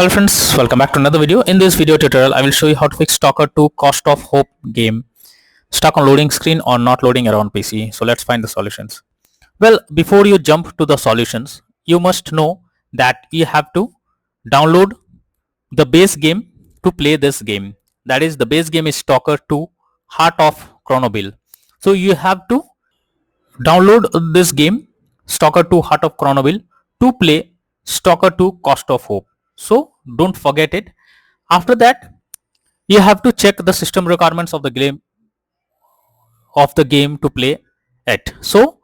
Hello friends, welcome back to another video. In this video tutorial, I will show you how to fix Stalker 2 Cost of Hope game stuck on loading screen or not loading around PC. So let's find the solutions. Well, before you jump to the solutions, you must know that you have to download the base game to play this game. That is, the base game is Stalker 2 Heart of Chronobil. So you have to download this game Stalker 2 Heart of Chronobil to play Stalker 2 Cost of Hope. So don't forget it. After that, you have to check the system requirements of the game to play it. So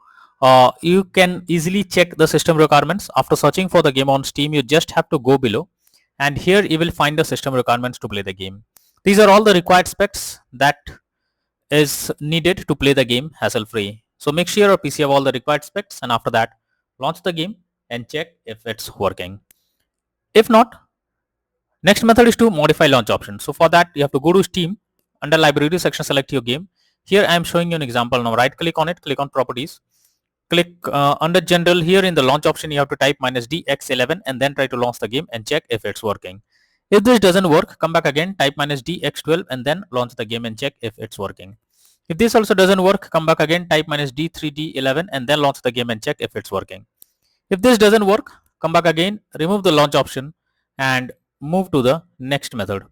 you can easily check the system requirements after searching for the game on Steam. You just have to go below, and here you will find the system requirements to play the game. These are all the required specs that is needed to play the game hassle-free. So make sure your PC have all the required specs, and after that, launch the game and check if it's working. If not, next method is to modify launch option. So for that, you have to go to Steam, under library section, select your game. Here I am showing you an example. Now right click on it, click on properties, click under general. Here in the launch option, you have to type -DX11 and then try to launch the game and check if it's working. If this doesn't work, come back again, type -DX12 and then launch the game and check if it's working. If this also doesn't work, come back again, type -D3D11 and then launch the game and check if it's working. If this doesn't work, come back again, remove the launch option and move to the next method.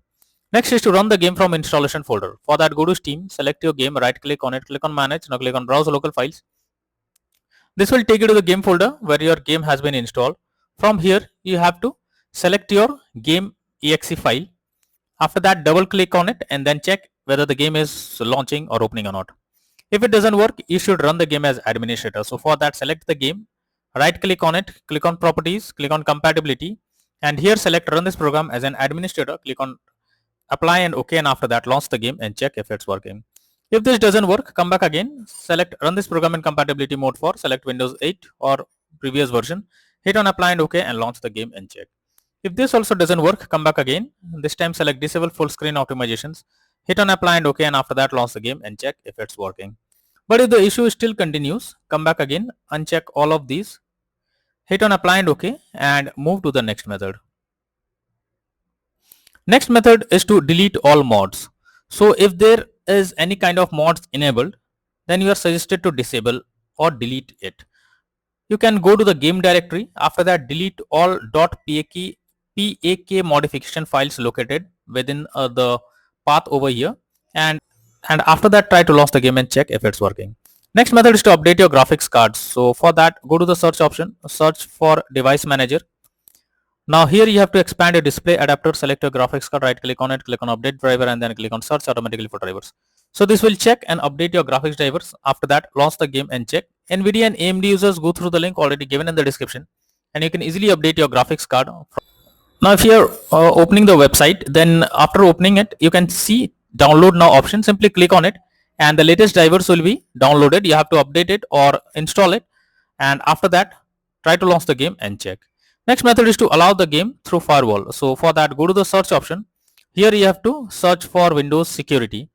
Next is to run the game from installation folder. For that, go to Steam, select your game, right click on it, click on manage, now click on browse local files. This will take you to the game folder where your game has been installed. From here, you have to select your game exe file. After that, double click on it and then check whether the game is launching or opening or not. If it doesn't work, you should run the game as administrator. So for that, select the game, right click on it, click on properties, click on compatibility, and here select run this program as an administrator, click on apply and OK, and after that launch the game and check if it's working. If this doesn't work, come back again, select run this program in compatibility mode for, select Windows 8 or previous version, hit on apply and OK and launch the game and check. If this also doesn't work, come back again, this time select disable full screen optimizations, hit on apply and OK, and after that launch the game and check if it's working. But if the issue still continues, come back again, uncheck all of these, hit on apply and OK and move to the next method. Next method is to delete all mods. So if there is any kind of mods enabled, then you are suggested to disable or delete it. You can go to the game directory. After that, delete all .pak modification files located within the path over here, and after that try to launch the game and check if it's working. Next method is to update your graphics cards. So for that, go to the search option, search for device manager. Now here you have to expand your display adapter, select your graphics card, right click on it, click on update driver and then click on search automatically for drivers. So this will check and update your graphics drivers. After that, launch the game and check. NVIDIA and AMD users, go through the link already given in the description and you can easily update your graphics card. Now if you are opening the website, then after opening it, you can see download now option. Simply click on it and the latest drivers will be downloaded. You have to update it or install it, and after that try to launch the game and check. Next method is to allow the game through firewall. So for that, go to the search option. Here you have to search for Windows security.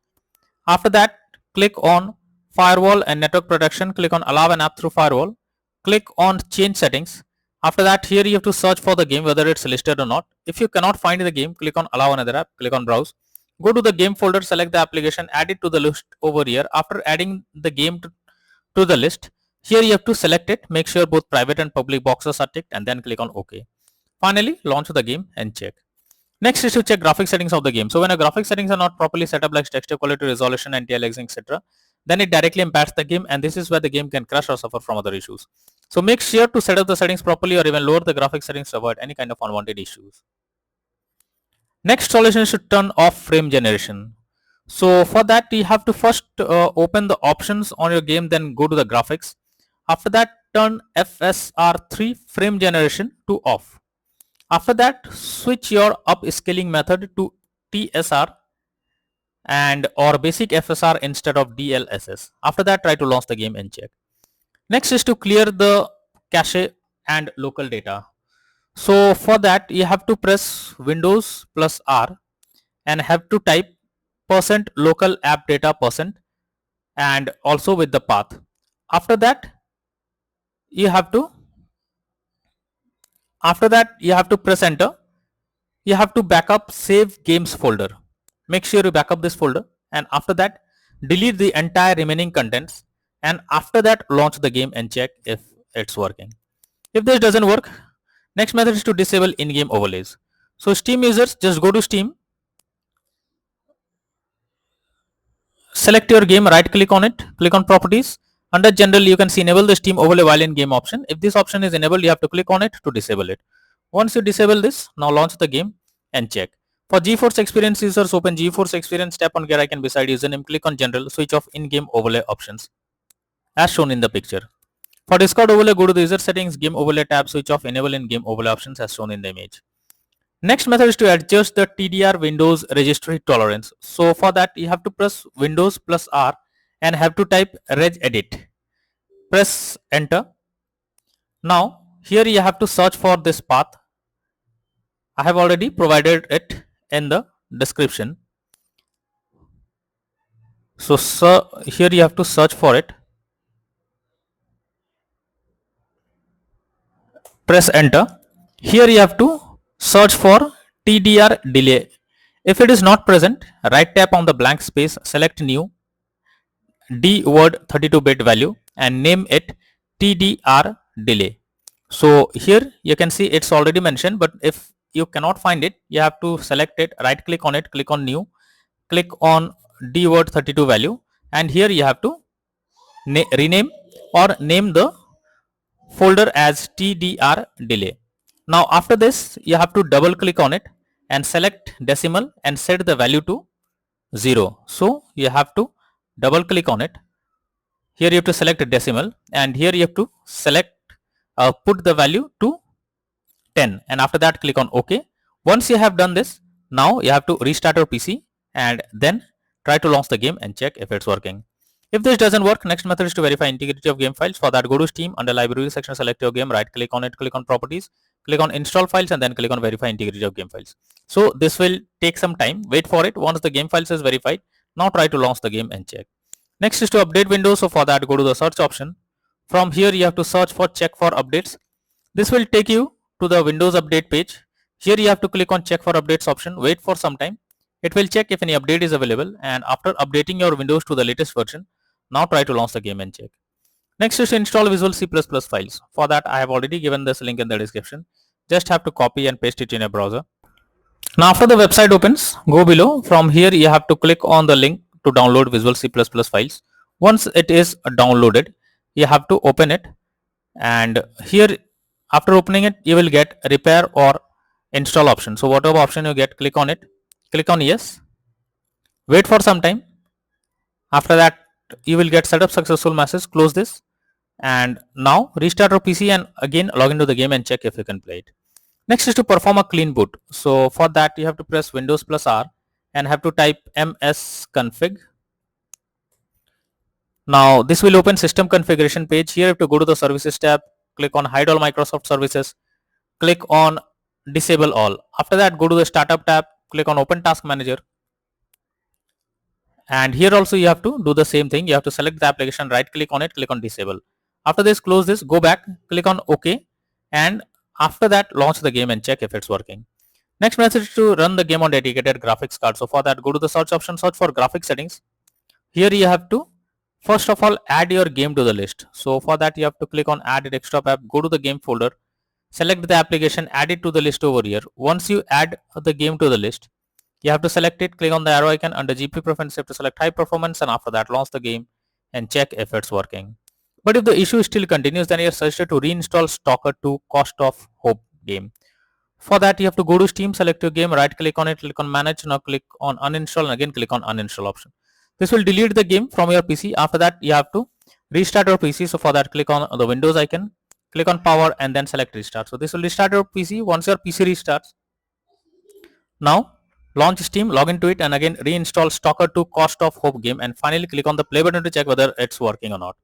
After that, click on firewall and network protection, click on allow an app through firewall, click on change settings. After that, here you have to search for the game, whether it's listed or not. If you cannot find the game, click on allow another app, click on browse, go to the game folder, select the application, add it to the list over here. After adding the game to the list, here you have to select it, make sure both private and public boxes are ticked and then click on OK. Finally, launch the game and check. Next is to check graphics settings of the game. So when a graphics settings are not properly set up, like texture quality, resolution, anti-aliasing, etc., then it directly impacts the game, and this is where the game can crash or suffer from other issues. So make sure to set up the settings properly or even lower the graphics settings to avoid any kind of unwanted issues. Next solution is to turn off frame generation. So for that, you have to first open the options on your game, then go to the graphics. After that, turn FSR3 frame generation to off. After that, switch your upscaling method to TSR and or basic FSR instead of DLSS. After that, try to launch the game and check. Next is to clear the cache and local data. So for that, you have to press Windows plus R and have to type %local app data % and also with the path. After that, you have to press enter. you have to backup save games folder. Make sure you backup this folder, and after that delete the entire remaining contents, and after that launch the game and check if it's working. If this doesn't work, next method is to disable in-game overlays. So Steam users, just go to Steam, select your game, right click on it, click on properties. Under general you can see enable the Steam overlay while in game option. If this option is enabled, you have to click on it to disable it. Once you disable this, now launch the game and check. For GeForce Experience users, open GeForce Experience, tap on gear icon beside username, click on general, switch off in-game overlay options as shown in the picture. For Discord overlay, go to the user settings, game overlay tab, switch off enable in-game overlay options as shown in the image. Next method is to adjust the TDR Windows registry tolerance. So for that you have to press Windows plus R and have to type regedit. Press enter. Now here you have to search for this path. I have already provided it in the description. So here you have to search for it. Press enter. Here you have to search for TDR delay. If it is not present, right tap on the blank space, select new D word 32-bit value and name it TDR delay. So here you can see it's already mentioned, but if you cannot find it, you have to select it, right click on it, click on new, click on D word 32 value, and here you have to rename or name the folder as TDR delay. Now after this you have to double click on it and select decimal and set the value to 0. So you have to double click on it. Here you have to select a decimal and here you have to select put the value to 10, and after that click on OK. Once you have done this, now you have to restart your PC and then try to launch the game and check if it's working. If this doesn't work, next method is to verify integrity of game files. For that, go to Steam, under library section, select your game, right click on it, click on properties, click on install files, and then click on verify integrity of game files. So this will take some time. Wait for it. Once the game files is verified, now try to launch the game and check. Next is to update Windows. So for that, go to the search option. From here you have to search for check for updates. This will take you to the Windows update page. Here you have to click on check for updates option. Wait for some time. It will check if any update is available, and after updating your Windows to the latest version, now try to launch the game and check. Next is to install Visual C++ files. For that I have already given this link in the description. Just have to copy and paste it in your browser. Now after the website opens, go below. From here you have to click on the link to download Visual C++ files. Once it is downloaded, you have to open it, and here after opening it you will get repair or install option. So whatever option you get, click on it, click on yes, wait for some time. After that you will get setup successful message. Close this and now restart your PC and again log into the game and check if you can play it. Next is to perform a clean boot. So for that you have to press Windows plus R and have to type msconfig. Now this will open system configuration page. Here you have to go to the services tab, click on hide all Microsoft services, click on disable all. After that go to the startup tab, click on open task manager, and here also you have to do the same thing. You have to select the application, right click on it, click on disable. After this close this, go back, click on OK, and after that launch the game and check if it's working. Next method is to run the game on dedicated graphics card. So for that go to the search option, search for graphics settings. Here you have to first of all add your game to the list. So for that you have to click on add desktop app, go to the game folder, select the application, add it to the list over here. Once you add the game to the list, you have to select it, click on the arrow icon, under GPU preference you have to select high performance, and after that launch the game and check if it's working. But if the issue still continues, then you are suggested to reinstall Stalker 2 Cost of Hope game. For that you have to go to Steam, select your game, right click on it, click on manage, now click on uninstall and again click on uninstall option. This will delete the game from your PC. After that you have to restart your PC. So for that click on the Windows icon, click on power and then select restart. So this will restart your PC. Once your PC restarts, now launch Steam, log into it and again reinstall Stalker 2 Cost of Hope game and finally click on the play button to check whether it's working or not.